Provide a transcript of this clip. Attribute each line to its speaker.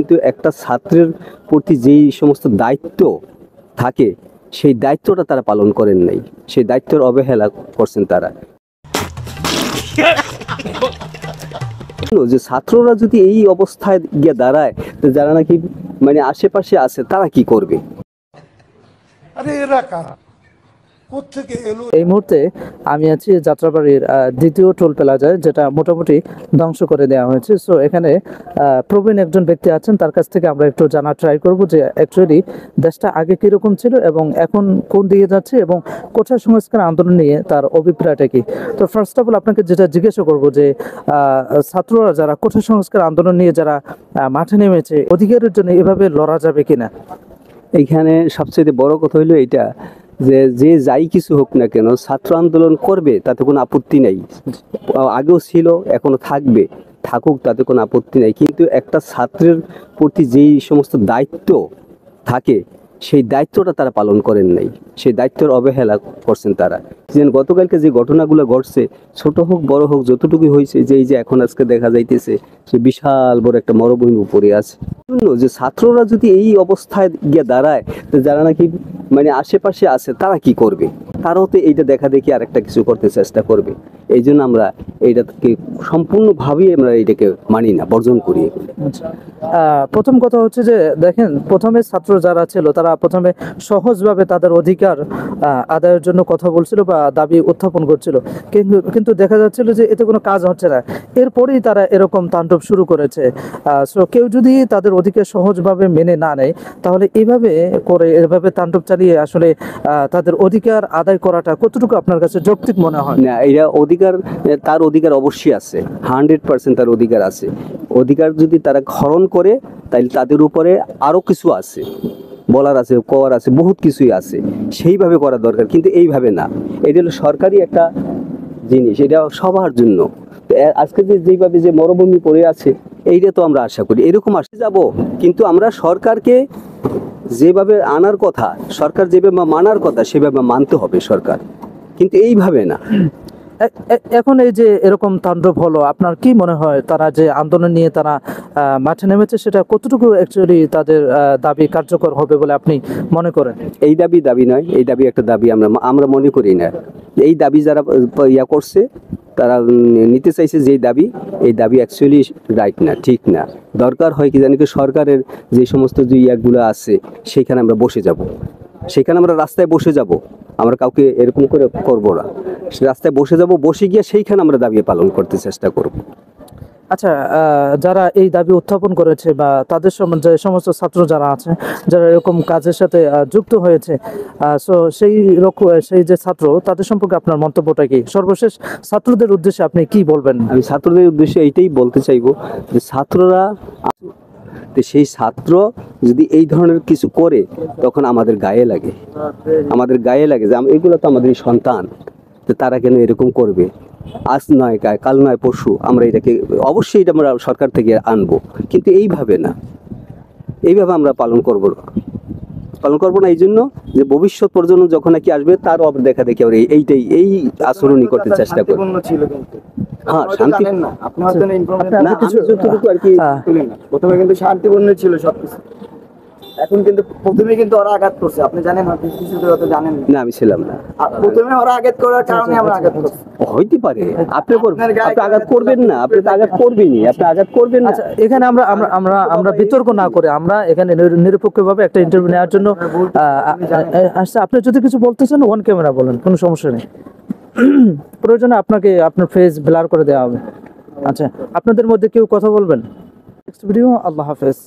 Speaker 1: কিন্তু একটা ছাত্রের প্রতি যেই সমস্ত দায়িত্ব থাকে সেই দায়িত্বটা তারা পালন করেন নাই, সেই দায়িত্বের অবহেলা করছেন তারা। যে ছাত্ররা যদি এই অবস্থায় গিয়ে দাঁড়ায়, তো যারা নাকি মানে আশেপাশে আছে তারা কি করবে?
Speaker 2: এই মুহূর্তে আমি আছি যাত্রাবাড়ির দ্বিতীয় টোল প্লাজায়, যেটা মোটামুটি ধ্বংস করে দেওয়া হয়েছে। সো এখানে প্রবীণ একজন ব্যক্তি আছেন, তার কাছ থেকে আমরা একটু জানার ট্রাই করব যে অ্যাকচুয়ালি দেশটা আগে কিরকম ছিল এবং এখন কোন দিকে যাচ্ছে এবং কোঠা সংস্কার আন্দোলন নিয়ে তার অভিপ্রায়টা কি। তো ফার্স্ট অফ অল আপনাকে যেটা জিজ্ঞাসা করবো যে ছাত্ররা যারা কোঠা সংস্কার আন্দোলন নিয়ে যারা মাঠে নেমেছে, অধিকারের জন্য এভাবে লড়া যাবে কিনা?
Speaker 1: এইখানে সবচেয়ে বড় কথা হইলো এইটা যে যে যাই কিছু হোক না কেন ছাত্র আন্দোলন করবে তাতে কোনো আপত্তি নাই, আগেও ছিল এখনো থাকবে, থাকুক, তাতে কোনো আপত্তি নাই। কিন্তু একটা ছাত্রের প্রতি যেই সমস্ত দায়িত্ব থাকে সেই দায়িত্বটা তারা পালন করেন নাই, সেই দায়িত্বের অবহেলা করছেন তারা। যেন গতকালকে যে ঘটনাগুলো ঘটছে, ছোট হোক বড় হোক যতটুকু হয়েছে, যে এই যে এখন আজকে দেখা যাইতেছে সে বিশাল বড় একটা মরুভূমির উপরে আছে, যে ছাত্ররা যদি এই অবস্থায় গিয়ে দাঁড়ায়, তো যারা নাকি মানে আশেপাশে আছে তারা কি করবে? তারাও তো এইটা দেখা দেখি আরেকটা কিছু করতে চেষ্টা করবে। এই জন্য আমরা এইটাকে সম্পূর্ণভাবেই আমরা এইটাকে মানি না, বর্জন করি।
Speaker 2: প্রথম কথা হচ্ছে যে দেখেন, প্রথমে ছাত্র যারা ছিল তারা প্রথমে সহজভাবে তাদের অধিকার আদায়ের জন্য কথা বলছিল বা দাবি উত্থাপন করছিল, কিন্তু দেখা যাচ্ছিল যে এতে কোনো কাজ হচ্ছে না। এরপরেই তারা এরকম তাণ্ডব শুরু করেছে। সো কেউ যদি তাদের অধিকার সহজভাবে মেনে না নেয়, তাহলে এভাবে তাণ্ডব চালিয়ে আসলে তাদের অধিকার আদায় করাটা কতটুকু আপনার কাছে যৌক্তিক মনে হয়?
Speaker 1: না, এরা অধিকার, তার অধিকার অবশ্যই আছে, 100% তার অধিকার আছে। অধিকার যদি তারা হরণ করে তাহলে তাদের উপরে আরো কিছু আছে, বলার আছে, করার আছে, বহুত কিছুই আছে, সেইভাবে করা দরকার। কিন্তু এইভাবে না, এটা হলো সরকারি একটা জিনিস, এটা সবার জন্য। আজকে যেইভাবে যে মরুভূমি পড়ে আছে, এইটা তো আমরা আশা করি এরকম আসতে যাব। কিন্তু আমরা সরকারকে যেভাবে আনার কথা, সরকার যেভাবে মানার কথা সেভাবে মানতে হবে সরকার, কিন্তু এইভাবে না।
Speaker 2: এখন এই যে এরকম তাণ্ডব হলো, আপনার কি মনে হয় তারা যে আন্দোলন নিয়ে তারা মাঠে নেমেছে সেটা কতটুকু অ্যাকচুয়ালি তাদের দাবি কার্যকর হবে বলে আপনি মনে করেন?
Speaker 1: এই দাবি নয়, এই দাবি একটা দাবি আমরা মনে করি না। এই দাবি যারা ইয়া করছে তারা নিতে চাইছে যে দাবি, এই দাবি অ্যাকচুয়ালি রাইট না, ঠিক না। দরকার হয় কি জানি, সরকারের যে সমস্ত যে ইয়াগুলো আছে সেখানে আমরা বসে যাব, সেখানে আমরা রাস্তায় বসে যাব, আমরা কাউকে এরকম করে করবো না, রাস্তায় বসে যাব, বসে গিয়ে সেইখানে আমরা দাবি পালন করতে চেষ্টা করব।
Speaker 2: আচ্ছা, যারা এই দাবি উত্থাপন করেছে বা তাদের যে সমস্ত ছাত্র যারা আছে যারা এরকম কাজের সাথে যুক্ত হয়েছে, সো সেই যে ছাত্র, তাদের সম্পর্কে আপনার মন্তব্যটা কি? সর্বশেষ ছাত্রদের উদ্দেশ্যে আপনি কি বলবেন?
Speaker 1: আমি ছাত্রদের উদ্দেশ্যে এইটাই বলতে চাইবো যে ছাত্ররা, সেই ছাত্র যদি এই ধরনের কিছু করে তখন আমাদের গায়ে লাগে, যে এগুলো তো আমাদের সন্তান, তো তারা কেন এরকম করবে? আজ নয় কাল নয় পরশু আমরা এটাকে অবশ্যই এটা আমরা সরকার থেকে আনবো, কিন্তু এইভাবে না, এইভাবে আমরা পালন করবো না। এই জন্য যে ভবিষ্যৎ প্রজন্ম যখন নাকি আসবে তারও আবার দেখা দেখি আমরা এই আচরণই করতে চেষ্টা করি। হ্যাঁ, শান্তি না, আপনি হয়তো যতটুকু আর কি
Speaker 3: প্রথমে কিন্তু শান্তিপূর্ণ ছিল সবকিছু, এখন কিন্তু প্রথমে কিন্তু ওরা আঘাত করছে, আপনি জানেন না? কিছু তো হয়তো জানেন
Speaker 1: না, আমি ছিলাম না।
Speaker 3: প্রথমে ওরা আঘাত করার কারণে আমরা আঘাত করছি।
Speaker 1: হইতে পারে, আপনি আঘাত করবেন না, আপনি তো আঘাত করবেনই, আপনি আঘাত করবেন না।
Speaker 2: আচ্ছা, এখানে আমরা বিতর্ক না করে আমরা এখানে নিরপেক্ষভাবে একটা ইন্টারভিউ নেওয়ার জন্য আসছে। আপনি যদি কিছু বলতে চান অন ক্যামেরা বলেন, কোনো সমস্যা নেই। প্রয়োজনে আপনাকে আপনার ফেস ব্লার করে দেওয়া হবে। আচ্ছা, আপনাদের মধ্যে কেউ কথা বলবেন? নেক্সট ভিডিও, আল্লাহ হাফেজ।